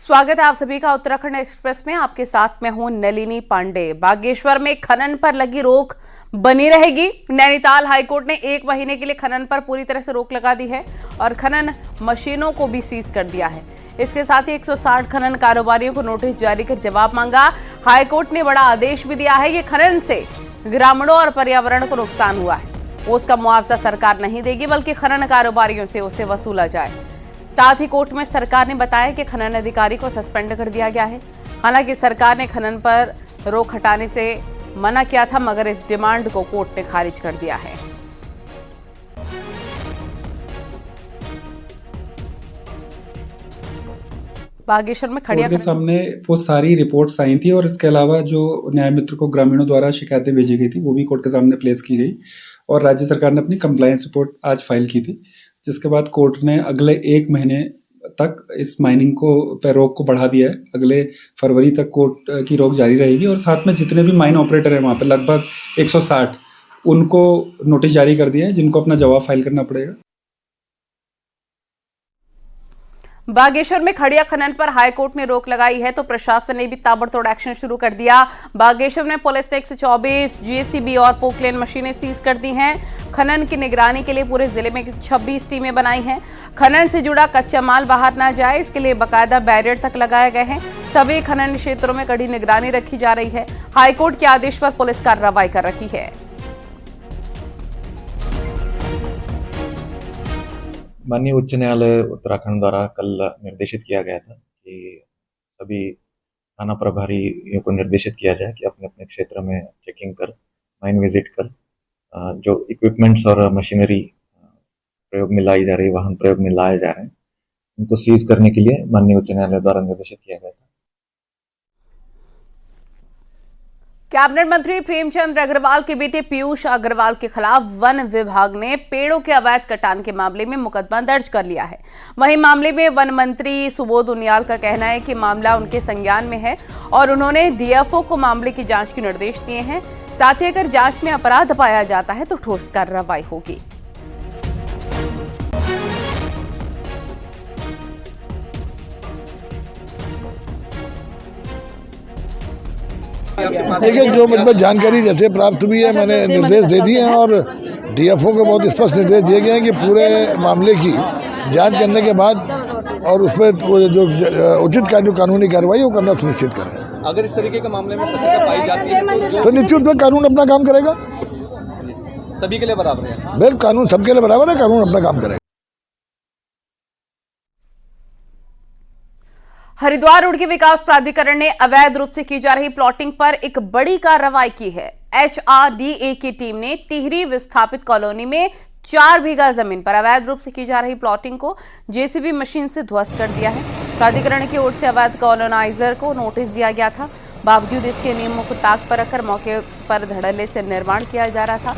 स्वागत है आप सभी का उत्तराखंड एक्सप्रेस में। आपके साथ मैं हूं नलिनी पांडे। बागेश्वर में खनन पर लगी रोक बनी रहेगी। नैनीताल हाईकोर्ट ने 1 महीने के लिए खनन पर पूरी तरह से रोक लगा दी है और खनन मशीनों को भी सीज कर दिया है। इसके साथ ही 160 खनन कारोबारियों को नोटिस जारी कर जवाब मांगा। हाईकोर्ट ने बड़ा आदेश भी दिया है कि खनन से ग्रामीणों और पर्यावरण को नुकसान हुआ है, उसका मुआवजा सरकार नहीं देगी, बल्कि खनन कारोबारियों से उसे वसूला जाए। साथ ही कोर्ट में सरकार ने बताया कि खनन अधिकारी को सस्पेंड कर दिया गया है। हालांकि सरकार ने खनन पर रोक हटाने से मना किया था, मगर इस डिमांड को कोर्ट ने खारिज कर दिया है। बागेश्वर में खड़िया के सामने वो सारी रिपोर्ट्स आई थी और इसके अलावा जो न्याय मित्र को ग्रामीणों द्वारा शिकायतें भेजी गई थी वो भी कोर्ट के सामने प्लेस की गई और राज्य सरकार ने अपनी कंप्लायंस रिपोर्ट आज फाइल की थी, जिसके बाद कोर्ट ने अगले 1 महीने तक इस माइनिंग को पे रोक को बढ़ा दिया है। अगले फरवरी तक कोर्ट की रोक जारी रहेगी और साथ में जितने भी माइन ऑपरेटर हैं वहाँ पे लगभग 160 उनको नोटिस जारी कर दिया है, जिनको अपना जवाब फाइल करना पड़ेगा। बागेश्वर में खड़िया खनन पर हाईकोर्ट ने रोक लगाई है तो प्रशासन ने भी ताबड़तोड़ एक्शन शुरू कर दिया। बागेश्वर में पुलिस ने 124 जेसीबी और पोकलेन मशीनें सीज कर दी हैं। खनन की निगरानी के लिए पूरे जिले में 26 टीमें बनाई हैं। खनन से जुड़ा कच्चा माल बाहर ना जाए, इसके लिए बाकायदा बैरियर तक लगाए गए हैं। सभी खनन क्षेत्रों में कड़ी निगरानी रखी जा रही है। हाईकोर्ट के आदेश पर पुलिस कार्रवाई कर रही है। माननीय उच्च न्यायालय उत्तराखंड द्वारा कल निर्देशित किया गया था कि सभी थाना प्रभारियों को निर्देशित किया जाए कि अपने अपने क्षेत्र में चेकिंग कर, माइन विजिट कर, जो इक्विपमेंट्स और मशीनरी प्रयोग में लाई जा रही, वाहन प्रयोग में लाए जा रहे हैं, उनको सीज करने के लिए माननीय उच्च न्यायालय द्वारा निर्देशित किया गया था। कैबिनेट मंत्री प्रेमचंद अग्रवाल के बेटे पीयूष अग्रवाल के खिलाफ वन विभाग ने पेड़ों के अवैध कटान के मामले में मुकदमा दर्ज कर लिया है। वहीं मामले में वन मंत्री सुबोध उनियाल का कहना है कि मामला उनके संज्ञान में है और उन्होंने डीएफओ को मामले की जांच के निर्देश दिए हैं। साथ ही अगर जांच में अपराध पाया जाता है तो ठोस कार्रवाई होगी। देखिए, जो मुझ पर जानकारी जैसे प्राप्त हुई है मैंने निर्देश दे दिए हैं और डीएफओ को बहुत स्पष्ट निर्देश दिए गए हैं कि पूरे मामले की जांच करने के बाद और उसमें जो उचित जो कानूनी कार्रवाई वो करना सुनिश्चित करें। अगर इस तरीके के मामले में सत्यता पाई जाती है तो निश्चित रूप से कानून अपना काम करेगा। सभी के लिए बराबर है। बिल्कुल, कानून सबके लिए बराबर है, कानून अपना काम करेगा। हरिद्वार रोड के विकास प्राधिकरण ने अवैध रूप से की जा रही प्लॉटिंग पर एक बड़ी कार्रवाई की है। HRDA की टीम ने टिहरी विस्थापित कॉलोनी में 4 बीघा जमीन पर अवैध रूप से की जा रही प्लॉटिंग को जेसीबी मशीन से ध्वस्त कर दिया है। प्राधिकरण की ओर से अवैध कॉलोनाइजर को नोटिस दिया गया था, बावजूद इसके नियमों को ताक पर रखकर मौके पर धड़ल्ले से निर्माण किया जा रहा था।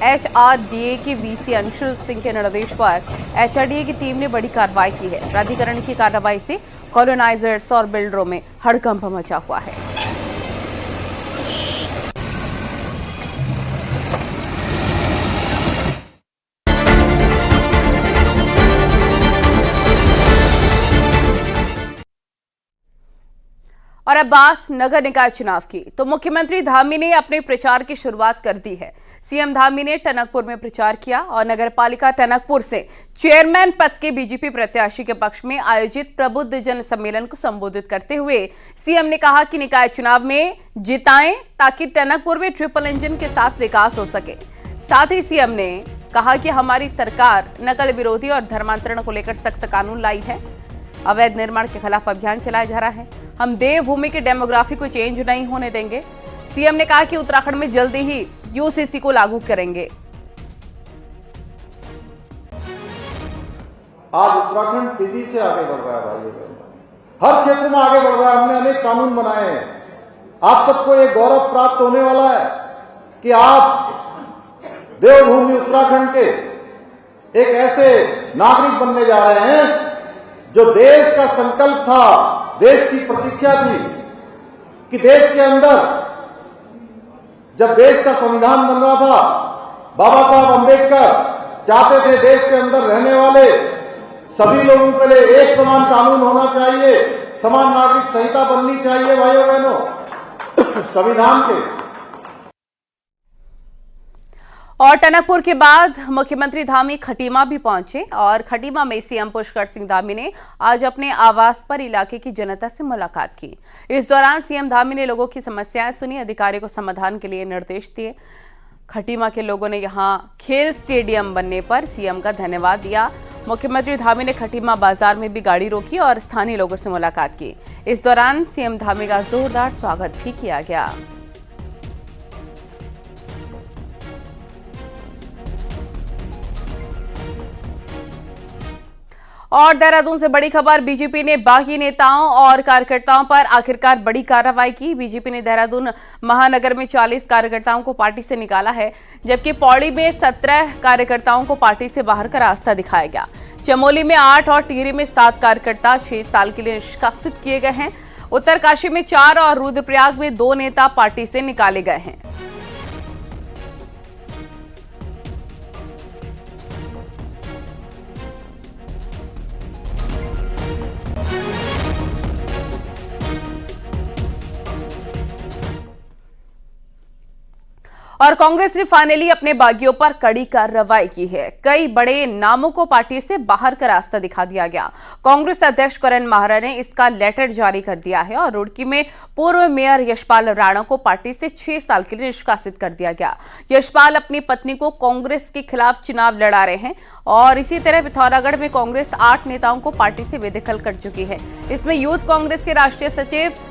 HRDA की VC अंशुल सिंह के निर्देश पर HRDA की टीम ने बड़ी कार्रवाई की है। प्राधिकरण की कार्रवाई से कॉलोनाइजर्स और बिल्डरों में हड़कंप मचा हुआ है। और अब बात नगर निकाय चुनाव की, तो मुख्यमंत्री धामी ने अपने प्रचार की शुरुआत कर दी है। सीएम धामी ने टनकपुर में प्रचार किया और नगरपालिका टनकपुर से चेयरमैन पद के बीजेपी प्रत्याशी के पक्ष में आयोजित प्रबुद्ध जन सम्मेलन को संबोधित करते हुए सीएम ने कहा कि निकाय चुनाव में जिताएं ताकि टनकपुर में ट्रिपल इंजन के साथ विकास हो सके। साथ ही सीएम ने कहा कि हमारी सरकार नकल विरोधी और धर्मांतरण को लेकर सख्त कानून लाई है। अवैध निर्माण के खिलाफ अभियान चलाया जा रहा है। हम देवभूमि की डेमोग्राफी को चेंज नहीं होने देंगे। सीएम ने कहा कि उत्तराखंड में जल्दी ही यूसीसी को लागू करेंगे। आज उत्तराखंड तेजी से आगे बढ़ रहा है भाइयों बहनों, हर क्षेत्र में आगे बढ़ रहा है। हमने अनेक कानून बनाए हैं। आप सबको ये गौरव प्राप्त होने वाला है कि आप देवभूमि उत्तराखंड के एक ऐसे नागरिक बनने जा रहे हैं जो देश का संकल्प था, देश की प्रतीक्षा थी कि देश के अंदर जब देश का संविधान बन रहा था, बाबा साहब अम्बेडकर चाहते थे देश के अंदर रहने वाले सभी लोगों के लिए एक समान कानून होना चाहिए, समान नागरिक संहिता बननी चाहिए भाइयों बहनों संविधान के। और टनकपुर के बाद मुख्यमंत्री धामी खटीमा भी पहुंचे और खटीमा में सीएम पुष्कर सिंह धामी ने आज अपने आवास पर इलाके की जनता से मुलाकात की। इस दौरान सीएम धामी ने लोगों की समस्याएं सुनी, अधिकारियों को समाधान के लिए निर्देश दिए। खटीमा के लोगों ने यहां खेल स्टेडियम बनने पर सीएम का धन्यवाद दिया। मुख्यमंत्री धामी ने खटीमा बाजार में भी गाड़ी रोकी और स्थानीय लोगों से मुलाकात की। इस दौरान सीएम धामी का जोरदार स्वागत भी किया गया। और देहरादून से बड़ी खबर, बीजेपी ने बागी नेताओं और कार्यकर्ताओं पर आखिरकार बड़ी कार्रवाई की। बीजेपी ने देहरादून महानगर में 40 कार्यकर्ताओं को पार्टी से निकाला है, जबकि पौड़ी में 17 कार्यकर्ताओं को पार्टी से बाहर का रास्ता दिखाया गया। चमोली में 8 और टिहरी में 7 कार्यकर्ता 6 साल के लिए निष्कासित किए गए हैं। उत्तरकाशी में 4 और रुद्रप्रयाग में 2 नेता पार्टी से निकाले गए हैं। और कांग्रेस ने फाइनली अपने बागियों पर कड़ी कार्रवाई की है। कई बड़े नामों को पार्टी से बाहर का रास्ता दिखा दिया गया। कांग्रेस अध्यक्ष करण माहरा ने इसका लेटर जारी कर दिया है और रुड़की में पूर्व मेयर यशपाल राणा को पार्टी से 6 साल के लिए निष्कासित कर दिया गया। यशपाल अपनी पत्नी को कांग्रेस के खिलाफ चुनाव लड़ा रहे हैं और इसी तरह पिथौरागढ़ में कांग्रेस 8 नेताओं को पार्टी से बेदखल कर चुकी है। इसमें यूथ कांग्रेस के राष्ट्रीय सचिव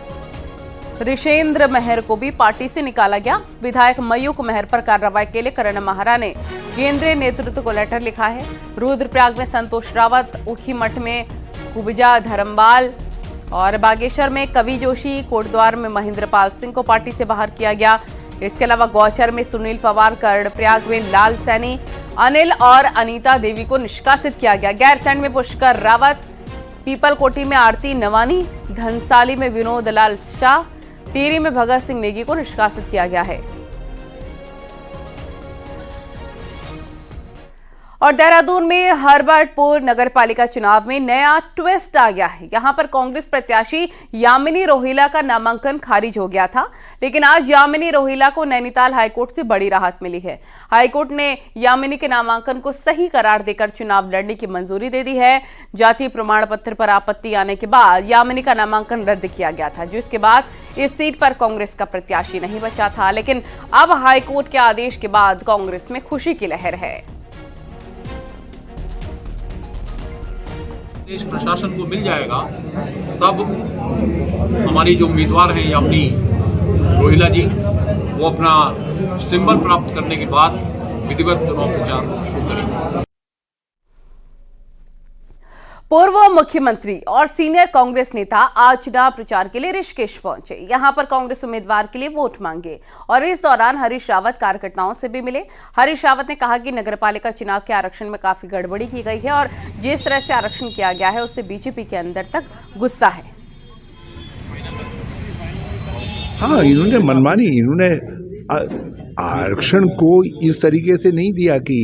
ऋषेंद्र मेहर को भी पार्टी से निकाला गया। विधायक मयूख मेहर पर कार्रवाई के लिए करण माहरा ने केंद्रीय नेतृत्व को लेटर लिखा है। रुद्रप्रयाग में संतोष रावत, ऊखीमठ में कुबजा धर्मपाल और बागेश्वर में कवि जोशी, कोटद्वार में महेंद्रपाल सिंह को पार्टी से बाहर किया गया। इसके अलावा गौचर में सुनील पवार, कर्णप्रयाग में लाल सैनी, अनिल और अनीता देवी को निष्कासित किया गया। गैरसैंण में पुष्कर रावत, पीपलकोटी में आरती नवानी, धनसाली में विनोद लाल शाह, टिहरी में भगत सिंह नेगी को निष्कासित किया गया है। और देहरादून में हरबर्टपुर नगर पालिका चुनाव में नया ट्विस्ट आ गया है। यहां पर कांग्रेस प्रत्याशी यामिनी रोहिला का नामांकन खारिज हो गया था, लेकिन आज यामिनी रोहिला को नैनीताल हाईकोर्ट से बड़ी राहत मिली है। हाईकोर्ट ने यामिनी के नामांकन को सही करार देकर चुनाव लड़ने की मंजूरी दे दी है। जाति प्रमाण पत्र पर आपत्ति आने के बाद यामिनी का नामांकन रद्द किया गया था, जिसके बाद इस सीट पर कांग्रेस का प्रत्याशी नहीं बचा था। लेकिन अब हाईकोर्ट के आदेश के बाद कांग्रेस में खुशी की लहर है। देश प्रशासन को मिल जाएगा तब हमारी जो उम्मीदवार हैं यामिनी रोहिला जी, वो अपना सिंबल प्राप्त करने के बाद विधिवत चुनाव प्रचार शुरू करेंगे। पूर्व मुख्यमंत्री और सीनियर कांग्रेस नेता आज चुनाव प्रचार के लिए ऋषिकेश पहुंचे। यहां पर कांग्रेस उम्मीदवार के लिए वोट मांगे और इस दौरान हरीश रावत कार्यकर्ताओं से भी मिले। हरीश रावत ने कहा कि नगरपालिका चुनाव के आरक्षण में काफी गड़बड़ी की गई है और जिस तरह से आरक्षण किया गया है उससे बीजेपी के अंदर तक गुस्सा है। हाँ, इन्होंने मनमानी, इन्होंने आरक्षण को इस तरीके से नहीं दिया कि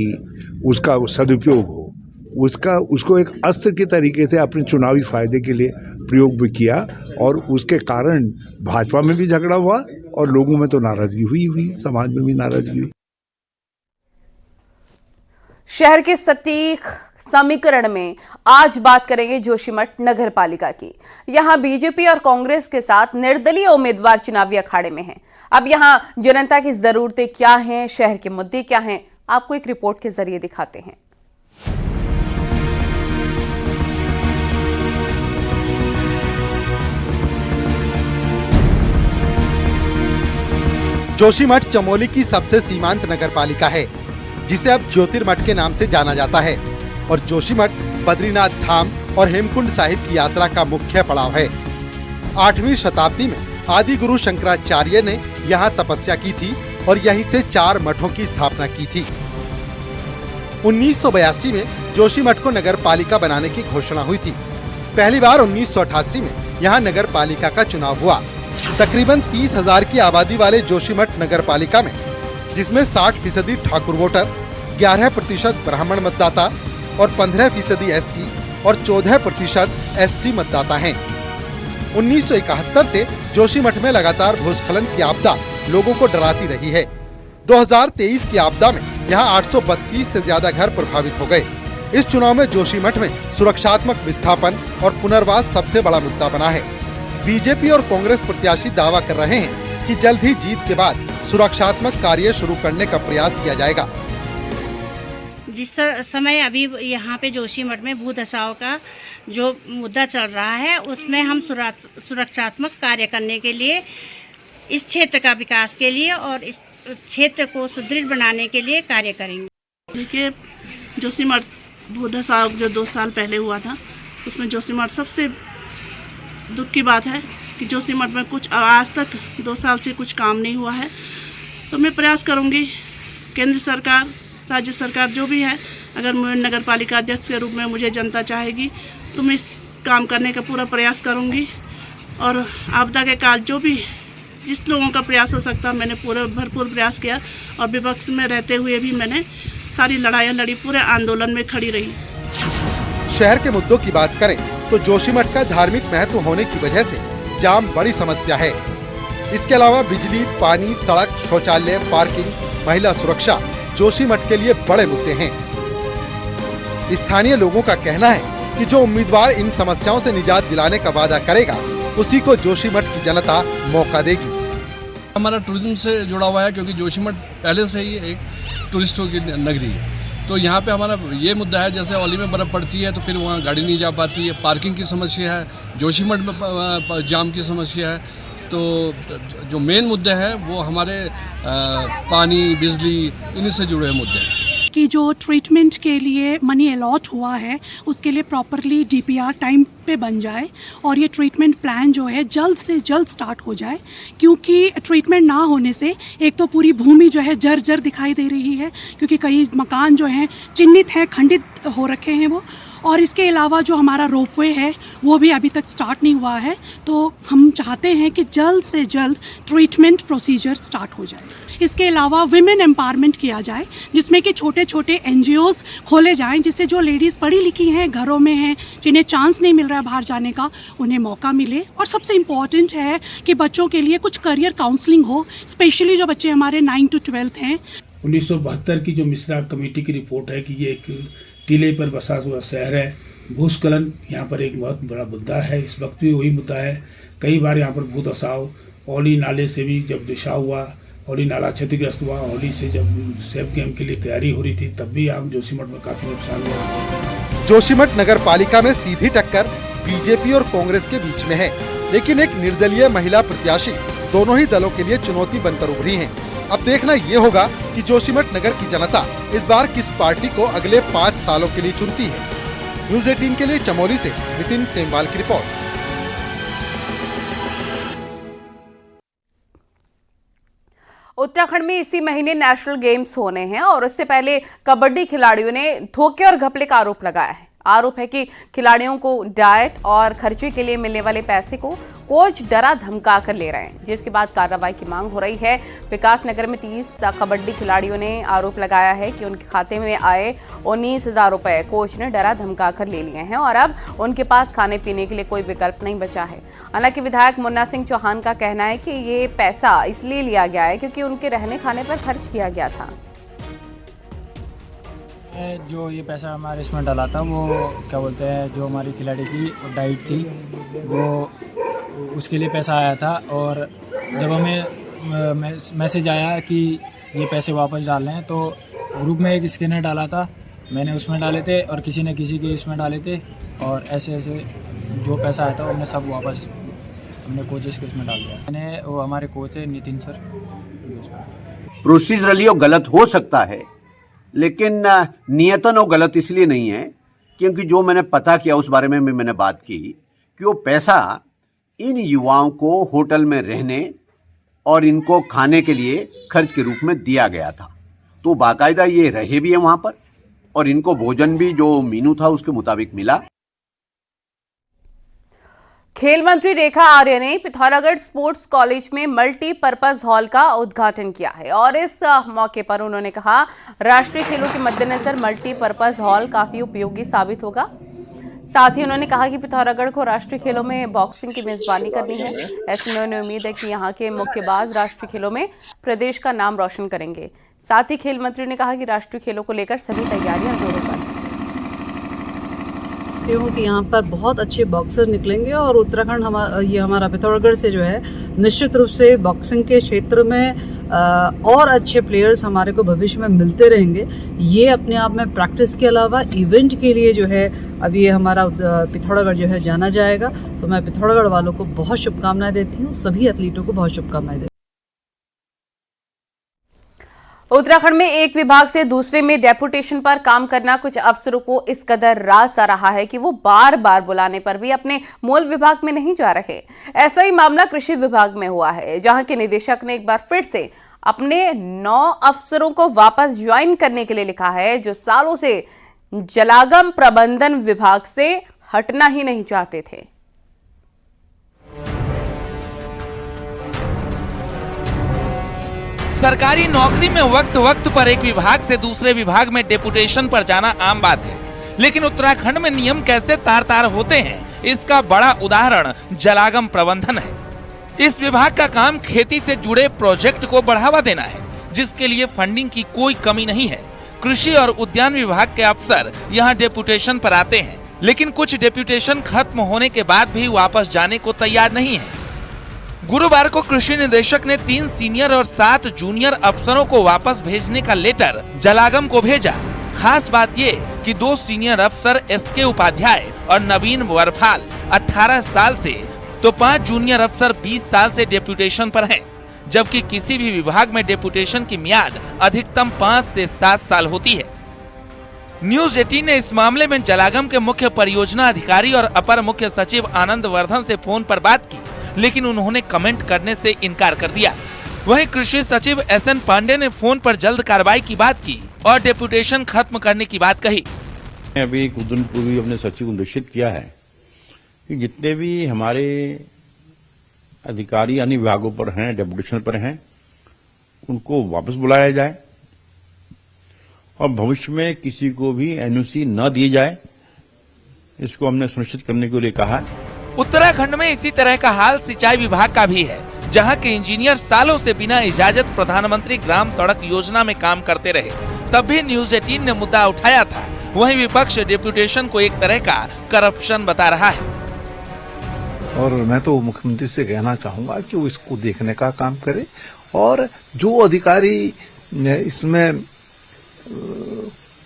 उसका सदुपयोग हो, उसको एक अस्त्र के तरीके से अपने चुनावी फायदे के लिए प्रयोग भी किया और उसके कारण भाजपा में भी झगड़ा हुआ और लोगों में तो नाराजगी हुई, समाज में भी नाराजगी हुई। शहर के सटीक समीकरण में आज बात करेंगे जोशीमठ नगर पालिका की। यहां बीजेपी और कांग्रेस के साथ निर्दलीय उम्मीदवार चुनावी अखाड़े में हैं। अब यहां जनता की जरूरतें क्या हैं, शहर के मुद्दे क्या हैं, आपको एक रिपोर्ट के जरिए दिखाते हैं। जोशीमठ चमोली की सबसे सीमांत नगरपालिका है, जिसे अब ज्योतिर्मठ के नाम से जाना जाता है और जोशीमठ बद्रीनाथ धाम और हेमकुंड साहिब की यात्रा का मुख्य पड़ाव है। 8वीं शताब्दी में आदि गुरु शंकराचार्य ने यहाँ तपस्या की थी और यहीं से 4 मठों की स्थापना की थी। 1982 में जोशीमठ को नगरपालिका बनाने की घोषणा हुई थी। पहली बार 1988 में यहाँ नगरपालिका का चुनाव हुआ। तकरीबन 30,000 की आबादी वाले जोशीमठ नगरपालिका में, जिसमें 60% ठाकुर वोटर, 11% ब्राह्मण मतदाता और 15% SC और 14% ST मतदाता हैं। 1971 से जोशीमठ में लगातार भूस्खलन की आपदा लोगों को डराती रही है। 2023 की आपदा में यहाँ 832 से ज्यादा घर प्रभावित हो गए। इस चुनाव में जोशीमठ में सुरक्षात्मक विस्थापन और पुनर्वास सबसे बड़ा मुद्दा बना है। बीजेपी और कांग्रेस प्रत्याशी दावा कर रहे हैं कि जल्द ही जीत के बाद सुरक्षात्मक कार्य शुरू करने का प्रयास किया जाएगा। जिस समय अभी यहाँ पे जोशीमठ में भूधसाव का जो मुद्दा चल रहा है, उसमें हम सुरक्षात्मक कार्य करने के लिए, इस क्षेत्र का विकास के लिए और इस क्षेत्र को सुदृढ़ बनाने के लिए कार्य करेंगे। देखिए, जोशीमठ भूधसाव जो 2 साल पहले हुआ था, उसमें जोशीमठ सबसे दुख की बात है कि जोशीमठ में कुछ आज तक 2 साल से कुछ काम नहीं हुआ है। तो मैं प्रयास करूंगी, केंद्र सरकार, राज्य सरकार जो भी है, अगर मैं नगर पालिका अध्यक्ष के रूप में मुझे जनता चाहेगी तो मैं इस काम करने का पूरा प्रयास करूंगी। और आपदा के काल जो भी जिस लोगों का प्रयास हो सकता, मैंने पूरा भरपूर प्रयास किया और विपक्ष में रहते हुए भी मैंने सारी लड़ाइयाँ लड़ी, पूरे आंदोलन में खड़ी रही। शहर के मुद्दों की बात करें तो जोशीमठ का धार्मिक महत्व होने की वजह से जाम बड़ी समस्या है। इसके अलावा बिजली, पानी, सड़क, शौचालय, पार्किंग, महिला सुरक्षा जोशीमठ के लिए बड़े मुद्दे हैं। स्थानीय लोगों का कहना है कि जो उम्मीदवार इन समस्याओं से निजात दिलाने का वादा करेगा, उसी को जोशीमठ की जनता मौका देगी। हमारा टूरिज्म से जुड़ा हुआ है, क्योंकि जोशीमठ पहले से ही एक टूरिस्टों की नगरी है। तो यहाँ पे हमारा ये मुद्दा है, जैसे औली में बर्फ़ पड़ती है तो फिर वहाँ गाड़ी नहीं जा पाती है, पार्किंग की समस्या है, जोशीमठ में जाम की समस्या है। तो जो मेन मुद्दे हैं वो हमारे पानी, बिजली, इन्हीं से जुड़े हुए मुद्दे हैं। कि जो ट्रीटमेंट के लिए मनी अलॉट हुआ है, उसके लिए प्रॉपरली डीपीआर टाइम पे बन जाए और ये ट्रीटमेंट प्लान जो है जल्द से जल्द स्टार्ट हो जाए। क्योंकि ट्रीटमेंट ना होने से एक तो पूरी भूमि जो है जर्जर दिखाई दे रही है, क्योंकि कई मकान जो हैं चिन्हित हैं, खंडित हो रखे हैं वो। और इसके अलावा जो हमारा रोपवे है वो भी अभी तक स्टार्ट नहीं हुआ है। तो हम चाहते हैं कि जल्द से जल्द ट्रीटमेंट प्रोसीजर स्टार्ट हो जाए। इसके अलावा विमेन एम्पावरमेंट किया जाए, जिसमें कि छोटे छोटे NGOs खोले जाएं, जिससे जो लेडीज़ पढ़ी लिखी हैं, घरों में हैं, जिन्हें चांस नहीं मिल रहा है बाहर जाने का, उन्हें मौका मिले। और सबसे इम्पॉर्टेंट है कि बच्चों के लिए कुछ करियर काउंसलिंग हो, स्पेशली जो बच्चे हमारे 9 to 12 हैं। 1972 की जो मिश्रा कमेटी की रिपोर्ट है कि ये एक टीले पर बसा हुआ शहर है, भूस्खलन यहाँ पर एक बहुत बड़ा मुद्दा है। इस वक्त भी वही मुद्दा है। कई बार यहाँ पर भूधसाव, औली नाले से भी जब रिसाव हुआ, औली नाला क्षतिग्रस्त हुआ, औली से जब सेफ गेम के लिए तैयारी हो रही थी, तब भी यहाँ जोशीमठ में काफ़ी नुकसान हुआ। जोशीमठ नगर पालिका में सीधी टक्कर बीजेपी और कांग्रेस के बीच में है, लेकिन एक निर्दलीय महिला प्रत्याशी दोनों ही दलों के लिए चुनौती बनकर उभरी हैं। अब देखना ये होगा कि जोशीमठ नगर की जनता इस बार किस पार्टी को अगले 5 सालों के लिए चुनती है। न्यूज़ 18 के लिए चमोली से नितिन सेमवाल की रिपोर्ट। उत्तराखंड में इसी महीने नेशनल गेम्स होने हैं और उससे पहले कबड्डी खिलाड़ियों ने धोखे और घपले का आरोप लगाया है। आरोप है कि खिलाड़ियों को डाइट और खर्चे के लिए मिलने वाले पैसे को कोच डरा धमका कर ले रहे हैं, जिसके बाद कार्रवाई की मांग हो रही है। विकास नगर में 30 कबड्डी खिलाड़ियों ने आरोप लगाया है कि उनके खाते में आए 19,000 रुपए कोच ने डरा धमका कर ले लिए हैं और अब उनके पास खाने पीने के लिए कोई विकल्प नहीं बचा है। हालांकि विधायक मुन्ना सिंह चौहान का कहना है कि ये पैसा इसलिए लिया गया है क्योंकि उनके रहने खाने पर खर्च किया गया था। जो ये पैसा हमारे इसमें डाला था, वो क्या बोलते हैं, जो हमारी खिलाड़ी की डाइट थी वो उसके लिए पैसा आया था। और जब हमें मैसेज आया कि ये पैसे वापस डालने हैं, तो ग्रुप में एक स्कैनर डाला था, मैंने उसमें डाले थे और किसी ने किसी के इसमें डाले थे। और ऐसे ऐसे जो पैसा आया था हमने सब वापस हमने कोचेस के इसमें डाल दिया। मैंने वो हमारे कोच है नितिन सर। प्रोसीजरली वो गलत हो सकता है, लेकिन नियतन वो गलत इसलिए नहीं है क्योंकि जो मैंने पता किया उस बारे में मैंने बात की कि वो पैसा इन युवाओं को होटल में रहने और इनको खाने के लिए खर्च के रूप में दिया गया था। तो बाकायदा ये रहे भी हैं वहाँ पर और इनको भोजन भी जो मीनू था उसके मुताबिक मिला। खेल मंत्री रेखा आर्य ने पिथौरागढ़ स्पोर्ट्स कॉलेज में मल्टीपर्पज हॉल का उद्घाटन किया है और इस मौके पर उन्होंने कहा, राष्ट्रीय खेलों के मद्देनजर मल्टीपर्पज हॉल काफी उपयोगी साबित होगा। साथ ही उन्होंने कहा कि पिथौरागढ़ को राष्ट्रीय खेलों में बॉक्सिंग की मेजबानी करनी है। ऐसे में उन्हें उम्मीद है कि यहाँ के मुक्केबाज राष्ट्रीय खेलों में प्रदेश का नाम रोशन करेंगे। साथ ही खेल मंत्री ने कहा कि राष्ट्रीय खेलों को लेकर सभी तैयारियां जोरों पर हैं। कि यहाँ पर बहुत अच्छे बॉक्सर निकलेंगे और उत्तराखंड हमारा पिथौरागढ़ से जो है निश्चित रूप से बॉक्सिंग के क्षेत्र में और अच्छे प्लेयर्स हमारे को भविष्य में मिलते रहेंगे। ये अपने आप में प्रैक्टिस के अलावा इवेंट के लिए जो है अब ये हमारा पिथौरागढ़ जो है जाना जाएगा। तो मैं पिथौरागढ़ वालों को बहुत शुभकामनाएं देती हूँ, सभी एथलीटों को बहुत शुभकामनाएं देती हूँ। उत्तराखंड में एक विभाग से दूसरे में डेपुटेशन पर काम करना कुछ अफसरों को इस कदर रास सा रहा है कि वो बार बार बुलाने पर भी अपने मूल विभाग में नहीं जा रहे। ऐसा ही मामला कृषि विभाग में हुआ है, जहां के निदेशक ने एक बार फिर से अपने 9 अफसरों को वापस ज्वाइन करने के लिए लिखा है, जो सालों से जलागम प्रबंधन विभाग से हटना ही नहीं चाहते थे। सरकारी नौकरी में वक्त वक्त पर एक विभाग से दूसरे विभाग में डेपुटेशन पर जाना आम बात है, लेकिन उत्तराखंड में नियम कैसे तार तार होते हैं, इसका बड़ा उदाहरण जलागम प्रबंधन है। इस विभाग का काम खेती से जुड़े प्रोजेक्ट को बढ़ावा देना है, जिसके लिए फंडिंग की कोई कमी नहीं है। कृषि और उद्यान विभाग के अफसर यहाँ डेपुटेशन पर आते हैं, लेकिन कुछ डेपुटेशन खत्म होने के बाद भी वापस जाने को तैयार नहीं है। गुरुवार को कृषि निदेशक ने 3 सीनियर और 7 जूनियर अफसरों को वापस भेजने का लेटर जलागम को भेजा। खास बात ये कि 2 सीनियर अफसर एसके उपाध्याय और नवीन वरफाल 18 साल से, तो 5 जूनियर अफसर 20 साल से डेपुटेशन पर हैं, जबकि किसी भी विभाग में डेपुटेशन की मियाद अधिकतम 5 से 7 साल होती है। न्यूज 18 ने इस मामले में जलागम के मुख्य परियोजना अधिकारी और अपर मुख्य सचिव आनंद वर्धन से फोन पर बात की, लेकिन उन्होंने कमेंट करने से इनकार कर दिया। वहीं कृषि सचिव SN पांडे ने फोन पर जल्द कार्रवाई की बात की और डेपुटेशन खत्म करने की बात कही। अभी कुछ दिन पूर्व अपने सचिव को निर्देशित किया है कि जितने भी हमारे अधिकारी अन्य विभागों पर हैं, डेपुटेशन पर हैं, उनको वापस बुलाया जाए और भविष्य में किसी को भी NOC न दिए जाए, इसको हमने सुनिश्चित करने के लिए कहा है। उत्तराखंड में इसी तरह का हाल सिंचाई विभाग का भी है, जहां के इंजीनियर सालों से बिना इजाजत प्रधानमंत्री ग्राम सड़क योजना में काम करते रहे। तब भी न्यूज 18 ने मुद्दा उठाया था। वहीं विपक्ष डेपुटेशन को एक तरह का करप्शन बता रहा है। और मैं तो मुख्यमंत्री से कहना चाहूंगा कि वो इसको देखने का काम करे और जो अधिकारी इसमें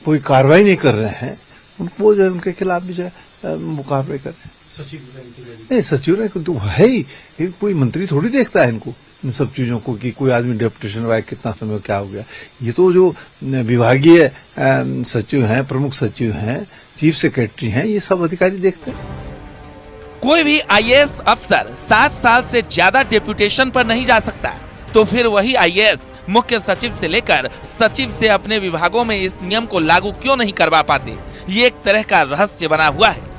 कोई कार्रवाई नहीं कर रहे हैं उनको जो उनके खिलाफ भी जो कार्रवाई करें। नहीं, सचिव ने तो है ही, कोई मंत्री थोड़ी देखता है इनको, इन सब चीजों को कि कोई आदमी डेपुटेशन हुआ कितना समय क्या हो गया। ये तो जो विभागीय सचिव हैं, प्रमुख सचिव हैं, चीफ सेक्रेटरी हैं, ये सब अधिकारी देखते हैं। कोई भी IAS अफसर 7 साल से ज्यादा डेपुटेशन पर नहीं जा सकता, तो फिर वही IAS मुख्य सचिव से लेकर सचिव से अपने विभागों में इस नियम को लागू क्यों नहीं करवा पाते? ये एक तरह का रहस्य बना हुआ है।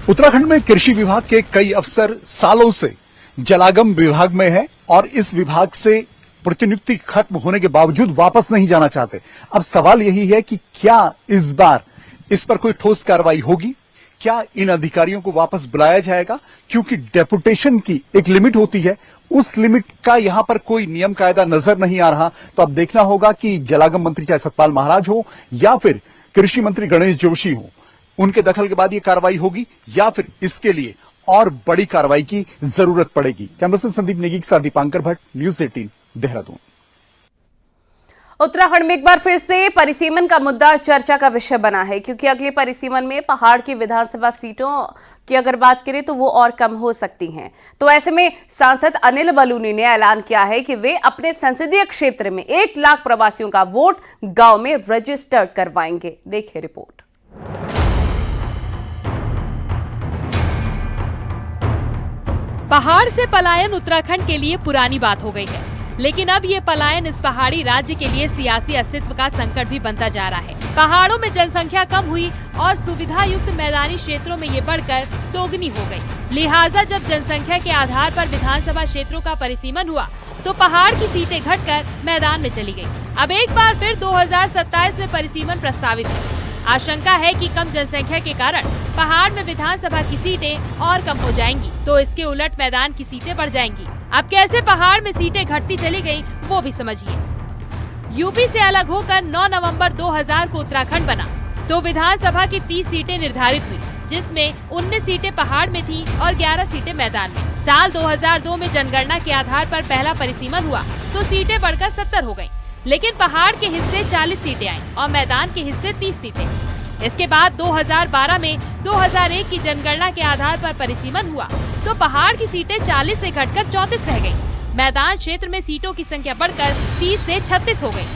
उत्तराखंड में कृषि विभाग के कई अफसर सालों से जलागम विभाग में हैं और इस विभाग से प्रतिनियुक्ति खत्म होने के बावजूद वापस नहीं जाना चाहते। अब सवाल यही है कि क्या इस बार इस पर कोई ठोस कार्रवाई होगी? क्या इन अधिकारियों को वापस बुलाया जाएगा? क्योंकि डेपुटेशन की एक लिमिट होती है, उस लिमिट का यहां पर कोई नियम कायदा नजर नहीं आ रहा। तो अब देखना होगा कि जलागम मंत्री चाहे सतपाल महाराज हो या फिर कृषि मंत्री गणेश जोशी हो, उनके दखल के बाद ये कार्रवाई होगी या फिर इसके लिए और बड़ी कार्रवाई की जरूरत पड़ेगी। कैमरामैन संदीप नेगी के साथ दीपांकर भट्ट, न्यूज 18 देहरादून। उत्तराखंड में एक बार फिर से परिसीमन का मुद्दा चर्चा का विषय बना है, क्योंकि अगले परिसीमन में पहाड़ की विधानसभा सीटों की अगर बात करें तो वो और कम हो सकती हैं। तो ऐसे में सांसद अनिल बलूनी ने ऐलान किया है कि वे अपने संसदीय क्षेत्र में 1 लाख प्रवासियों का वोट गांव में रजिस्टर्ड करवाएंगे। देखिए रिपोर्ट। पहाड़ से पलायन उत्तराखंड के लिए पुरानी बात हो गई है, लेकिन अब ये पलायन इस पहाड़ी राज्य के लिए सियासी अस्तित्व का संकट भी बनता जा रहा है। पहाड़ों में जनसंख्या कम हुई और सुविधा युक्त मैदानी क्षेत्रों में ये बढ़कर दोगुनी हो गई। लिहाजा जब जनसंख्या के आधार पर विधानसभा क्षेत्रों का परिसीमन हुआ तो पहाड़ की सीटें घटकर मैदान में चली गयी। अब एक बार फिर 2027 में परिसीमन प्रस्तावित है। आशंका है कि कम जनसंख्या के कारण पहाड़ में विधानसभा की सीटें और कम हो जाएंगी, तो इसके उलट मैदान की सीटें बढ़ जाएंगी। अब कैसे पहाड़ में सीटें घटती चली गयी वो भी समझिए। यूपी से अलग होकर 9 नवंबर 2000 को उत्तराखंड बना तो विधानसभा की 30 सीटें निर्धारित हुई, जिसमें 19 सीटें पहाड़ में थी और 11 सीटें मैदान में। साल 2002 में जनगणना के आधार पर पहला परिसीमन हुआ तो सीटें बढ़कर 70 हो गयी, लेकिन पहाड़ के हिस्से 40 सीटें आईं और मैदान के हिस्से 30 सीटें। इसके बाद 2012 में 2001 की जनगणना के आधार पर परिसीमन हुआ तो पहाड़ की सीटें 40 से घटकर 34 रह गयी। मैदान क्षेत्र में सीटों की संख्या बढ़कर 30 से 36 हो गयी।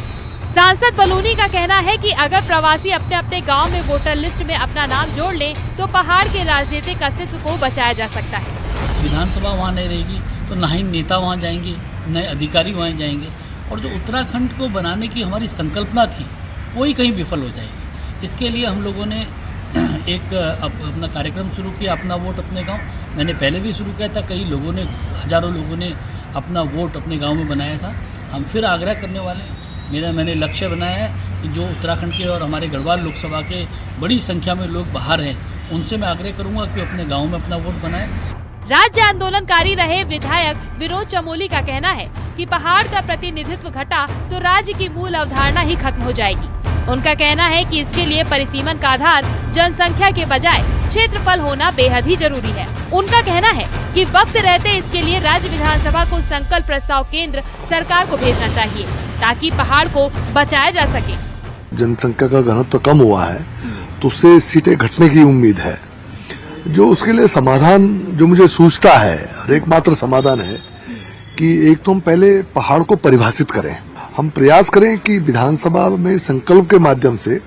सांसद बलूनी का कहना है कि अगर प्रवासी अपने अपने गांव में वोटर लिस्ट में अपना नाम जोड़ लें तो पहाड़ के राजनीतिक अस्तित्व को बचाया जा सकता है। विधानसभा वहाँ नहीं रहेगी तो न ही नेता वहाँ जाएंगे, न अधिकारी वहाँ जाएंगे, और जो उत्तराखंड को बनाने की हमारी संकल्पना थी वही कहीं विफल हो जाएगी। इसके लिए हम लोगों ने एक अपना कार्यक्रम शुरू किया, अपना वोट अपने गांव। मैंने पहले भी शुरू किया था, कई लोगों ने, हजारों लोगों ने अपना वोट अपने गांव में बनाया था। हम फिर आग्रह करने वाले हैं। मैंने लक्ष्य बनाया है कि जो उत्तराखंड के और हमारे गढ़वाल लोकसभा के बड़ी संख्या में लोग बाहर हैं, उनसे मैं आग्रह करूंगा कि अपने गाँव में अपना वोट बनाएं। राज्य आंदोलनकारी रहे विधायक विनोद चमोली का कहना है कि पहाड़ का प्रतिनिधित्व घटा तो राज्य की मूल अवधारणा ही खत्म हो जाएगी। उनका कहना है कि इसके लिए परिसीमन का आधार जनसंख्या के बजाय क्षेत्रफल होना बेहद ही जरूरी है। उनका कहना है कि वक्त रहते इसके लिए राज्य विधानसभा को संकल्प प्रस्ताव केंद्र सरकार को भेजना चाहिए ताकि पहाड़ को बचाया जा सके। जनसंख्या का घनत्व कम हुआ है तो उससे सीटें घटने की उम्मीद है। जो उसके लिए समाधान जो मुझे सूझता है, और एकमात्र समाधान है कि एक तो हम पहले पहाड़ को परिभाषित करें। हम प्रयास करें कि विधानसभा में संकल्प के माध्यम से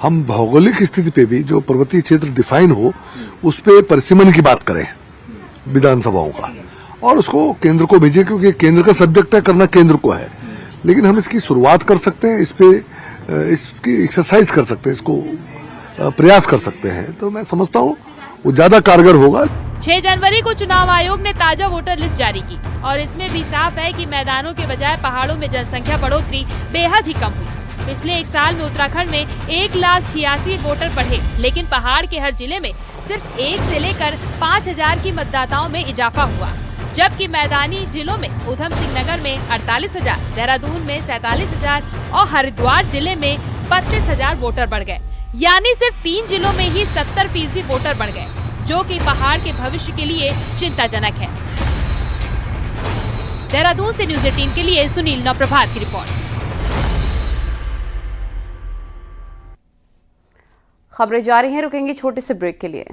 हम भौगोलिक स्थिति पे भी जो पर्वतीय क्षेत्र डिफाइन हो उस पे परिसीमन की बात करें विधानसभाओं का, और उसको केंद्र को भेजें, क्योंकि केंद्र का सब्जेक्ट है, करना केंद्र को है। लेकिन हम इसकी शुरुआत कर सकते हैं, इस पे इसकी एक्सरसाइज कर सकते हैं, इसको प्रयास कर सकते हैं। तो मैं समझता हूँ वो ज्यादा कारगर होगा। 6 जनवरी को चुनाव आयोग ने ताजा वोटर लिस्ट जारी की और इसमें भी साफ है कि मैदानों के बजाय पहाड़ों में जनसंख्या बढ़ोतरी बेहद ही कम हुई। पिछले एक साल में उत्तराखंड में 1,86,000 वोटर बढ़े, लेकिन पहाड़ के हर जिले में सिर्फ 1 से लेकर 5,000 की मतदाताओं में इजाफा हुआ, जबकि मैदानी जिलों में उधम सिंह नगर में 48,000, देहरादून में 47,000 और हरिद्वार जिले में 32,000 वोटर बढ़ गए। यानी सिर्फ 3 जिलों में ही 70% वोटर बढ़ गए, जो कि पहाड़ के भविष्य के लिए चिंताजनक है। देहरादून से न्यूज़ 18 के लिए सुनील नवप्रभात की रिपोर्ट। खबरें जारी हैं, रुकेंगे छोटे से ब्रेक के लिए।